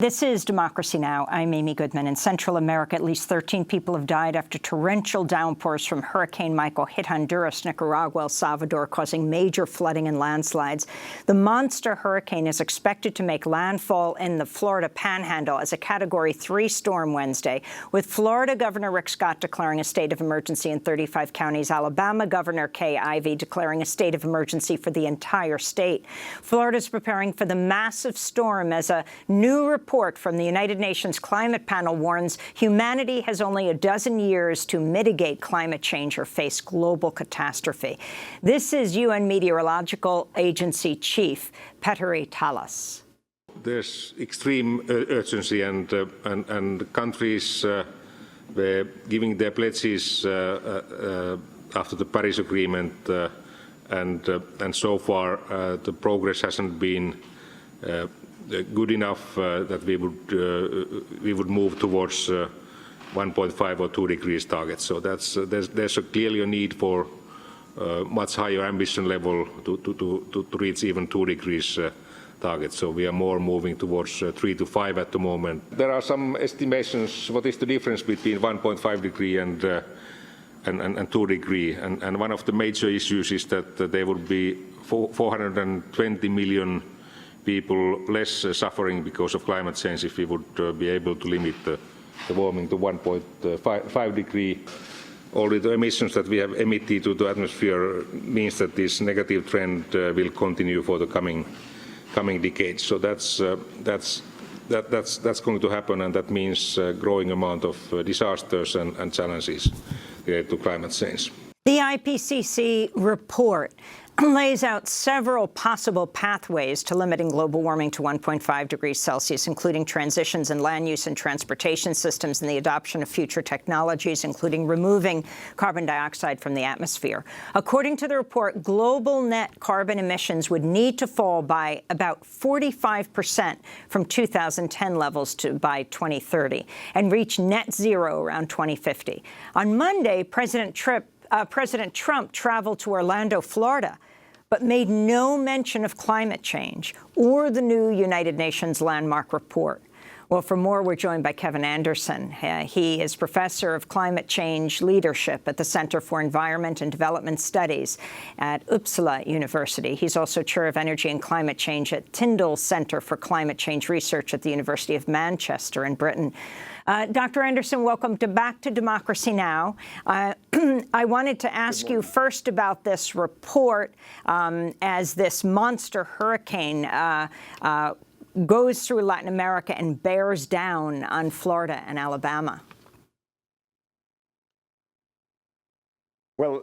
This is Democracy Now! I'm Amy Goodman. In Central America, at least 13 people have died after torrential downpours from Hurricane Michael hit Honduras, Nicaragua, El Salvador, causing major flooding and landslides. The monster hurricane is expected to make landfall in the Florida Panhandle as a Category 3 storm Wednesday, with Florida Governor Rick Scott declaring a state of emergency in 35 counties, Alabama Governor Kay Ivey declaring a state of emergency for the entire state. Florida is preparing for the massive storm as a new report from the United Nations Climate Panel warns humanity has only a dozen years to mitigate climate change or face global catastrophe. This is UN Meteorological Agency Chief Petteri Talas. There's extreme urgency, and countries were giving their pledges after the Paris Agreement, and so far the progress hasn't been good enough that we would move towards 1.5 or 2 degrees target. So there's clearly a need for much higher ambition level to reach even 2 degrees target. So we are more moving towards 3 to 5 at the moment. There are some estimations what is the difference between 1.5 degree and 2 degree, and one of the major issues is that there would be 420 million people less suffering because of climate change if we would be able to limit the warming to 1.5 degree. Already the emissions that we have emitted to the atmosphere means that this negative trend will continue for the coming decades. So that's going to happen, and that means a growing amount of disasters and challenges related to climate change. The IPCC report lays out several possible pathways to limiting global warming to 1.5 degrees Celsius, including transitions in land use and transportation systems and the adoption of future technologies, including removing carbon dioxide from the atmosphere. According to the report, global net carbon emissions would need to fall by about 45% from 2010 levels by 2030 and reach net zero around 2050. On Monday, President Trump traveled to Orlando, Florida, but made no mention of climate change or the new United Nations landmark report. Well, for more, we're joined by Kevin Anderson. He is professor of climate change leadership at the Center for Environment and Development Studies at Uppsala University. He's also chair of energy and climate change at Tyndall Center for Climate Change Research at the University of Manchester in Britain. Dr. Anderson, welcome back to Democracy Now! I wanted to ask you first about this report as this monster hurricane goes through Latin America and bears down on Florida and Alabama. Well,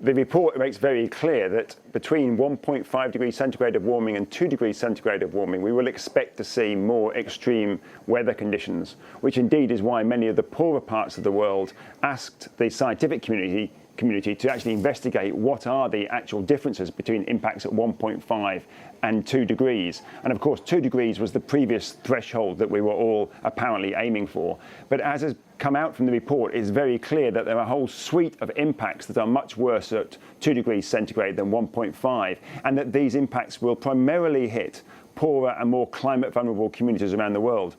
the report makes very clear that between 1.5 degrees centigrade of warming and 2 degrees centigrade of warming, we will expect to see more extreme weather conditions, which indeed is why many of the poorer parts of the world asked the scientific community to actually investigate what are the actual differences between impacts at 1.5 and 2 degrees. And of course, 2 degrees was the previous threshold that we were all apparently aiming for. But as has come out from the report, it's very clear that there are a whole suite of impacts that are much worse at 2 degrees centigrade than 1.5, and that these impacts will primarily hit poorer and more climate vulnerable communities around the world.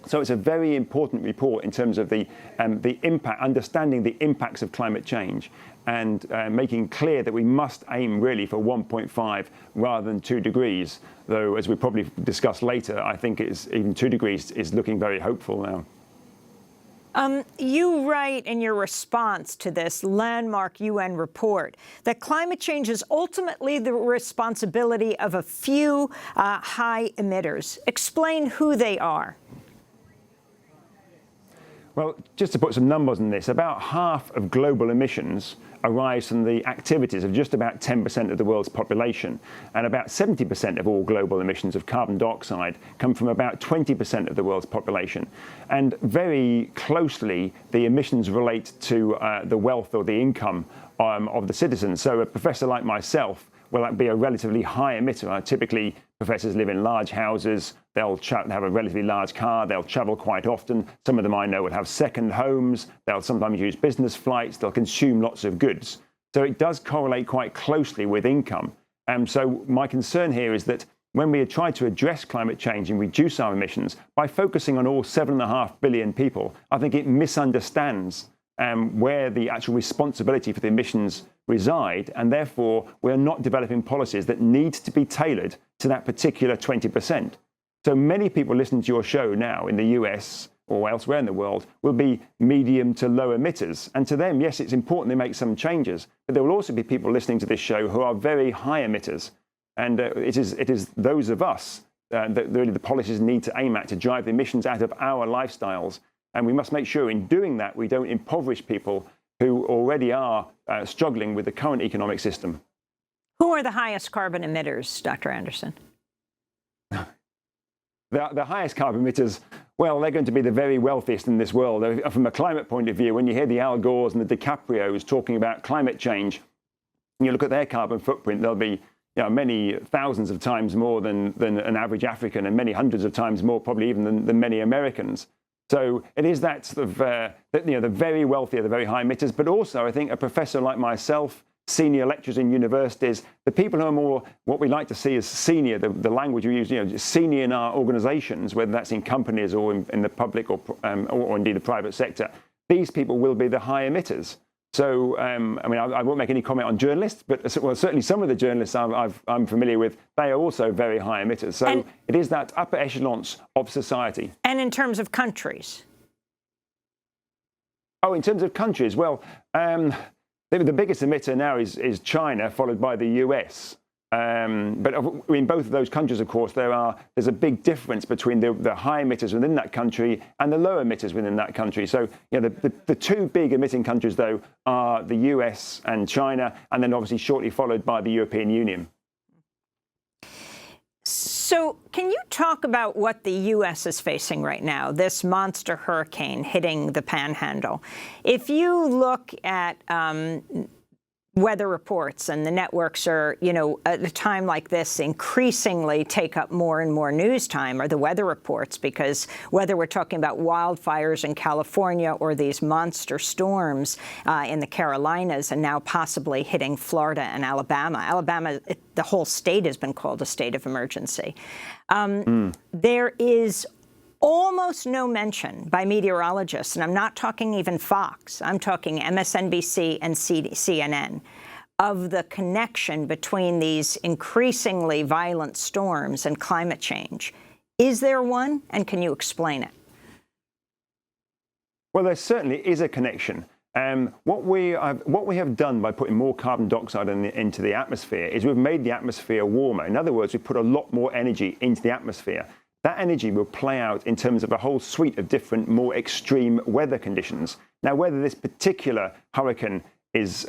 So it's a very important report in terms of the impact, understanding the impacts of climate change, and making clear that we must aim really for 1.5 rather than 2 degrees. Though, as we probably discuss later, I think even 2 degrees is looking very hopeful now. You write in your response to this landmark UN report that climate change is ultimately the responsibility of a few high emitters. Explain who they are. Well, just to put some numbers on this, about half of global emissions arise from the activities of just about 10% of the world's population, and about 70% of all global emissions of carbon dioxide come from about 20% of the world's population. And very closely, the emissions relate to the wealth or the income of the citizens. So a professor like myself will be a relatively high emitter. Typically, professors live in large houses. They'll have a relatively large car. They'll travel quite often. Some of them I know would have second homes. They'll sometimes use business flights. They'll consume lots of goods. So it does correlate quite closely with income. So my concern here is that when we try to address climate change and reduce our emissions by focusing on all 7.5 billion people, I think it misunderstands where the actual responsibility for the emissions reside, and therefore we're not developing policies that need to be tailored to that particular 20%. So many people listening to your show now in the US or elsewhere in the world will be medium to low emitters. And to them, yes, it's important they make some changes, but there will also be people listening to this show who are very high emitters. And it is those of us that really the policies need to aim at to drive the emissions out of our lifestyles. And we must make sure in doing that, we don't impoverish people who already are struggling with the current economic system. Who are the highest carbon emitters, Dr. Anderson? The highest carbon emitters, well, they're going to be the very wealthiest in this world. From a climate point of view, when you hear the Al Gores and the DiCaprios talking about climate change, and you look at their carbon footprint, they'll be many thousands of times more than an average African, and many hundreds of times more probably even than many Americans. So it is that sort of, the very wealthy are the very high emitters, but also I think a professor like myself, senior lecturers in universities, the people who are more what we like to see as senior, the language we use, senior in our organizations, whether that's in companies or in the public or indeed the private sector, these people will be the high emitters. So, I won't make any comment on journalists, but certainly some of the journalists I'm familiar with, they are also very high emitters. So it is that upper echelons of society. And in terms of countries? Oh, in terms of countries, well, the biggest emitter now is China, followed by the US. But in both of those countries, of course, there's a big difference between the high emitters within that country and the low emitters within that country. So, the two big emitting countries, though, are the US and China, and then obviously shortly followed by the European Union. So can you talk about what the U.S. is facing right now, this monster hurricane hitting the Panhandle? If you look at weather reports, and the networks are, at a time like this, increasingly take up more and more news time, are the weather reports, because whether we're talking about wildfires in California or these monster storms in the Carolinas and now possibly hitting Florida and Alabama, the whole state has been called a state of emergency. There is almost no mention by meteorologists, and I'm not talking even Fox, I'm talking MSNBC and CNN, of the connection between these increasingly violent storms and climate change. Is there one, and can you explain it? Well, there certainly is a connection. What we have done by putting more carbon dioxide into the atmosphere is we've made the atmosphere warmer. In other words, we've put a lot more energy into the atmosphere. That energy will play out in terms of a whole suite of different, more extreme weather conditions. Now, whether this particular hurricane is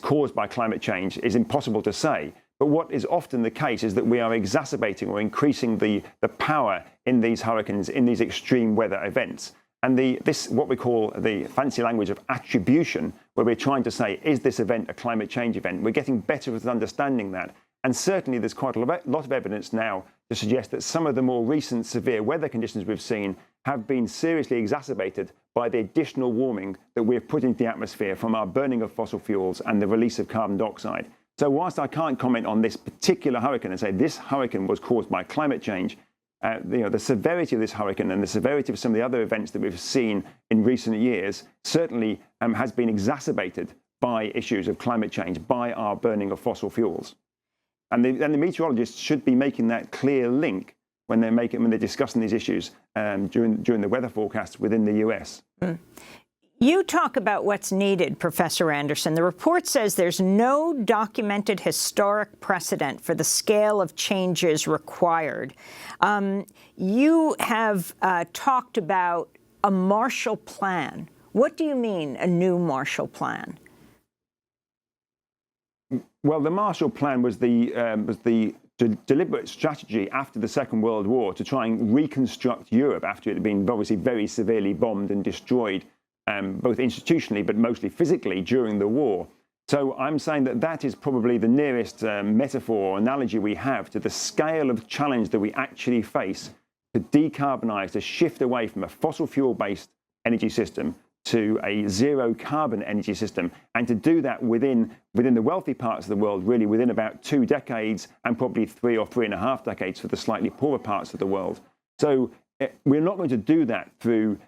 caused by climate change is impossible to say. But what is often the case is that we are exacerbating or increasing the power in these hurricanes, in these extreme weather events. And this, what we call the fancy language of attribution, where we're trying to say, is this event a climate change event? We're getting better with understanding that. And certainly there's quite a lot of evidence now to suggest that some of the more recent severe weather conditions we've seen have been seriously exacerbated by the additional warming that we've put into the atmosphere from our burning of fossil fuels and the release of carbon dioxide. So whilst I can't comment on this particular hurricane and say this hurricane was caused by climate change, the severity of this hurricane and the severity of some of the other events that we've seen in recent years certainly has been exacerbated by issues of climate change, by our burning of fossil fuels. And the meteorologists should be making that clear link when they're discussing these issues during the weather forecasts within the US. You talk about what's needed, Professor Anderson. The report says there's no documented historic precedent for the scale of changes required. You have talked about a Marshall Plan. What do you mean, a new Marshall Plan? Well, the Marshall Plan was the deliberate strategy after the Second World War to try and reconstruct Europe after it had been obviously very severely bombed and destroyed, both institutionally but mostly physically during the war. So I'm saying that is probably the nearest metaphor or analogy we have to the scale of challenge that we actually face to decarbonize, to shift away from a fossil fuel-based energy system to a zero carbon energy system, and to do that within the wealthy parts of the world, really within about 2 decades, and probably 3 or 3.5 decades for the slightly poorer parts of the world. So we're not going to do that through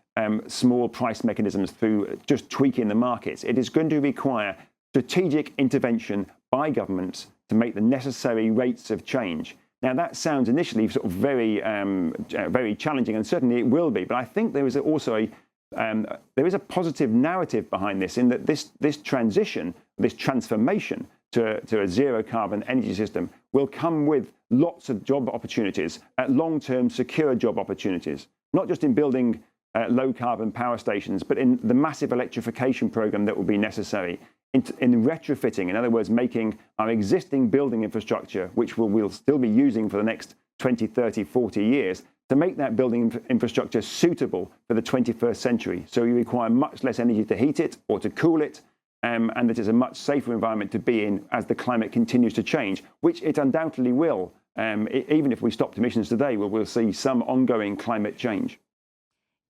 small price mechanisms, through just tweaking the markets. It is going to require strategic intervention by governments to make the necessary rates of change. Now, that sounds initially sort of very challenging, and certainly it will be. But I think there is also there is a positive narrative behind this, in that this transition, this transformation to a zero carbon energy system will come with lots of job opportunities, long-term secure job opportunities, not just in building low carbon power stations, but in the massive electrification program that will be necessary, in retrofitting, in other words, making our existing building infrastructure, which we'll still be using for the next 20, 30, 40 years, to make that building infrastructure suitable for the 21st century. So you require much less energy to heat it or to cool it, and that is a much safer environment to be in as the climate continues to change, which it undoubtedly will. Even if we stopped emissions today, we'll see some ongoing climate change.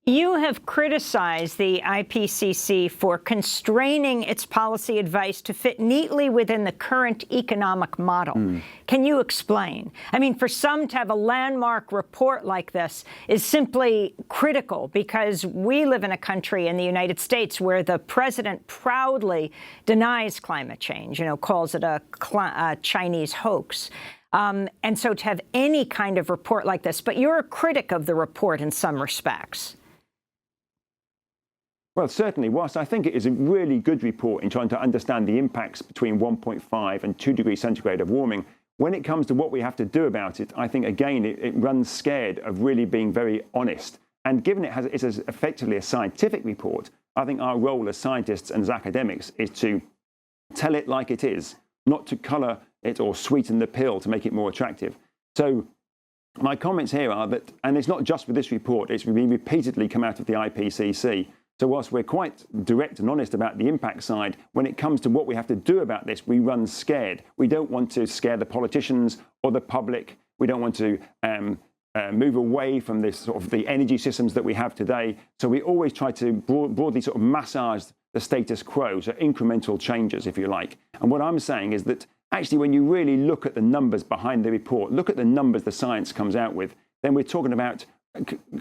You have criticized the IPCC for constraining its policy advice to fit neatly within the current economic model. Can you explain? I mean, for some to have a landmark report like this is simply critical, because we live in a country in the United States where the president proudly denies climate change, calls it a Chinese hoax. And so to have any kind of report like this, but you're a critic of the report in some respects. Well, certainly, whilst I think it is a really good report in trying to understand the impacts between 1.5 and 2 degrees centigrade of warming, when it comes to what we have to do about it, I think, again, it runs scared of really being very honest. And given it's effectively a scientific report, I think our role as scientists and as academics is to tell it like it is, not to colour it or sweeten the pill to make it more attractive. So my comments here are that, and it's not just with this report, it's been repeatedly come out of the IPCC. So whilst we're quite direct and honest about the impact side, when it comes to what we have to do about this, we run scared. We don't want to scare the politicians or the public. We don't want to move away from this sort of the energy systems that we have today. So we always try to broadly sort of massage the status quo, so incremental changes, if you like. And what I'm saying is that actually, when you really look at the numbers behind the report, look at the numbers the science comes out with, then we're talking about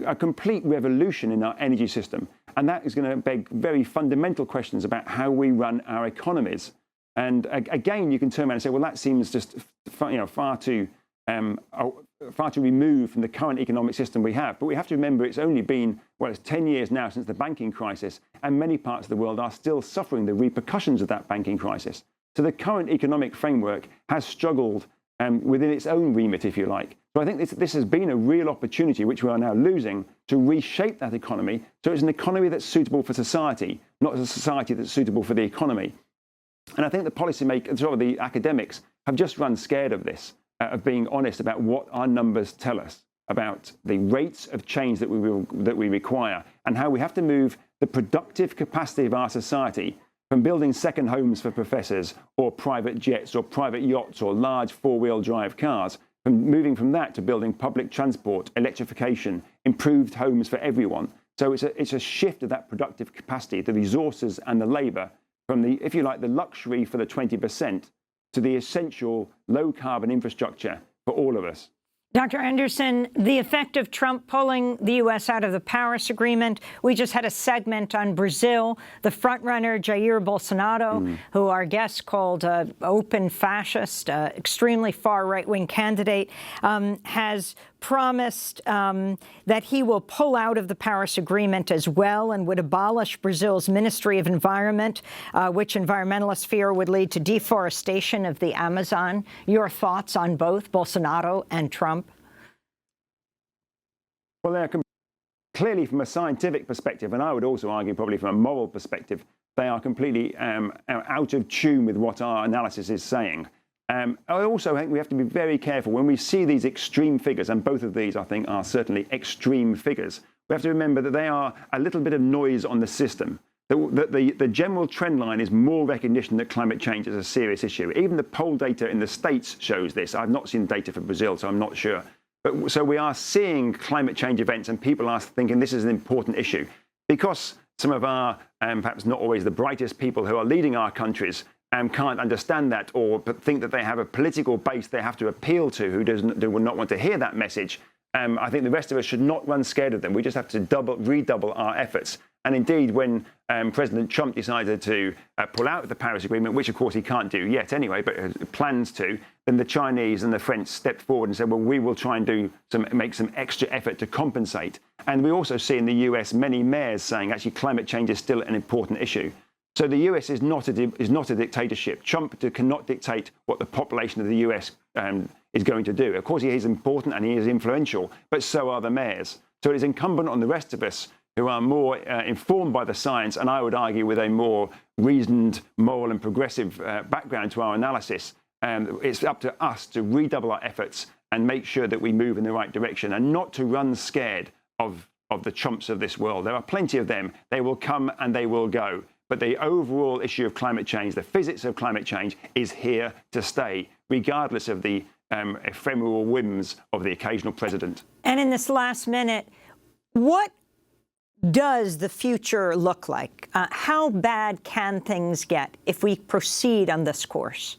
a complete revolution in our energy system. And that is going to beg very fundamental questions about how we run our economies. And again, you can turn around and say, well, that seems just far too removed from the current economic system we have. But we have to remember it's only been, well, it's 10 years now since the banking crisis, and many parts of the world are still suffering the repercussions of that banking crisis. So the current economic framework has struggled within its own remit, if you like. So I think this has been a real opportunity, which we are now losing, to reshape that economy so it's an economy that's suitable for society, not a society that's suitable for the economy. And I think the policymakers, sort of the academics, have just run scared of this, of being honest about what our numbers tell us about the rates of change that we require, and how we have to move the productive capacity of our society from building second homes for professors or private jets or private yachts or large four-wheel drive cars, moving from that to building public transport, electrification, improved homes for everyone. So it's a shift of that productive capacity, the resources and the labour, from the, if you like, the luxury for the 20% to the essential low-carbon infrastructure for all of us. Dr. Anderson, the effect of Trump pulling the U.S. out of the Paris Agreement. We just had a segment on Brazil. The frontrunner, Jair Bolsonaro, who our guest called open fascist, extremely far right-wing candidate, has promised that he will pull out of the Paris Agreement as well, and would abolish Brazil's Ministry of Environment, which environmentalists fear would lead to deforestation of the Amazon. Your thoughts on both Bolsonaro and Trump? Well, they're clearly, from a scientific perspective, and I would also argue probably from a moral perspective, they are completely out of tune with what our analysis is saying. I also think we have to be very careful when we see these extreme figures, and both of these, I think, are certainly extreme figures. We have to remember that they are a little bit of noise on the system. The general trend line is more recognition that climate change is a serious issue. Even the poll data in the States shows this. I've not seen data for Brazil, so I'm not sure. But so we are seeing climate change events, and people are thinking this is an important issue. Because some of our, perhaps not always the brightest people who are leading our countries can't understand that, or think that they have a political base they have to appeal to who do not want to hear that message. I think the rest of us should not run scared of them. We just have to redouble our efforts. And indeed, when President Trump decided to pull out of the Paris Agreement, which of course he can't do yet anyway, but plans to, then the Chinese and the French stepped forward and said, well, we will try and make some extra effort to compensate. And we also see in the US many mayors saying actually climate change is still an important issue. So the US is not a dictatorship. Trump cannot dictate what the population of the US is going to do. Of course, he is important and he is influential, but so are the mayors. So it is incumbent on the rest of us who are more informed by the science, and I would argue with a more reasoned, moral and progressive background to our analysis. It's up to us to redouble our efforts and make sure that we move in the right direction and not to run scared of the Trumps of this world. There are plenty of them. They will come and they will go. But the overall issue of climate change, the physics of climate change, is here to stay, regardless of the ephemeral whims of the occasional president. And in this last minute, what does the future look like? How bad can things get if we proceed on this course?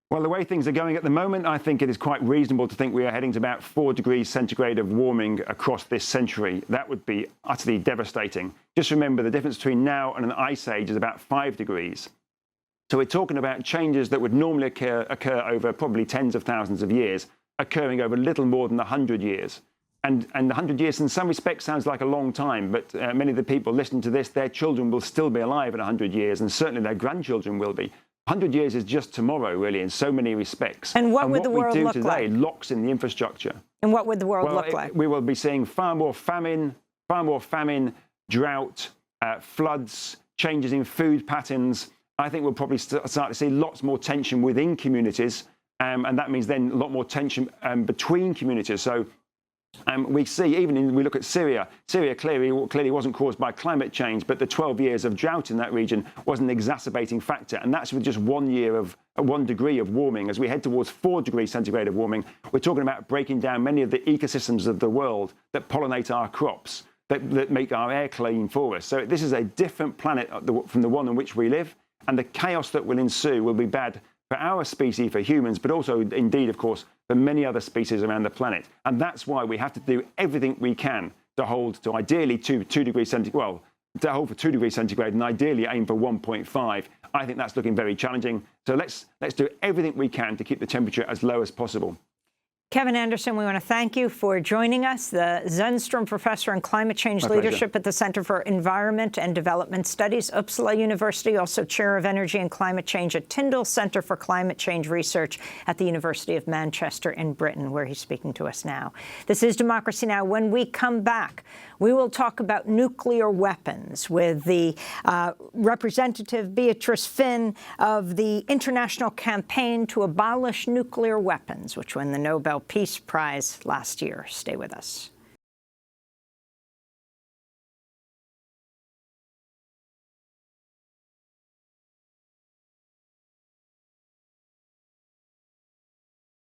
Well, the way things are going at the moment, I think it is quite reasonable to think we are heading to about 4 degrees centigrade of warming across this century. That would be utterly devastating. Just remember the difference between now and an ice age is about 5 degrees. So we're talking about changes that would normally occur over probably tens of thousands of years, occurring over little more than 100 years. And 100 years in some respects sounds like a long time, but many of the people listening to this, their children will still be alive in 100 years, and certainly their grandchildren will be. 100 years is just tomorrow, really, in so many respects. And what would the world look like? What we do today locks in the infrastructure. And what would the world look like? We will be seeing far more famine, drought, floods, changes in food patterns. I think we'll probably start to see lots more tension within communities, and that means then a lot more tension between communities. So we see, we look at Syria. Syria clearly wasn't caused by climate change, but the 12 years of drought in that region was an exacerbating factor. And that's with just 1 year of 1 degree of warming. As we head towards 4 degrees centigrade of warming, we're talking about breaking down many of the ecosystems of the world that pollinate our crops, that make our air clean for us. So this is a different planet from the one on which we live. And the chaos that will ensue will be bad for our species, for humans, but also indeed, of course, for many other species around the planet. And that's why we have to do everything we can to hold to ideally 2 degrees centigrade, well, to hold for 2 degrees centigrade and ideally aim for 1.5. I think that's looking very challenging. So let's do everything we can to keep the temperature as low as possible. Kevin Anderson, we want to thank you for joining us, the Zennstrom Professor in Climate Change Leadership at the Center for Environment and Development Studies, Uppsala University, also Chair of Energy and Climate Change at Tyndall Center for Climate Change Research at the University of Manchester in Britain, where he's speaking to us now. This is Democracy Now! When we come back, we will talk about nuclear weapons with the Representative Beatrice Finn of the International Campaign to Abolish Nuclear Weapons, which won the Nobel Peace Prize last year. Stay with us.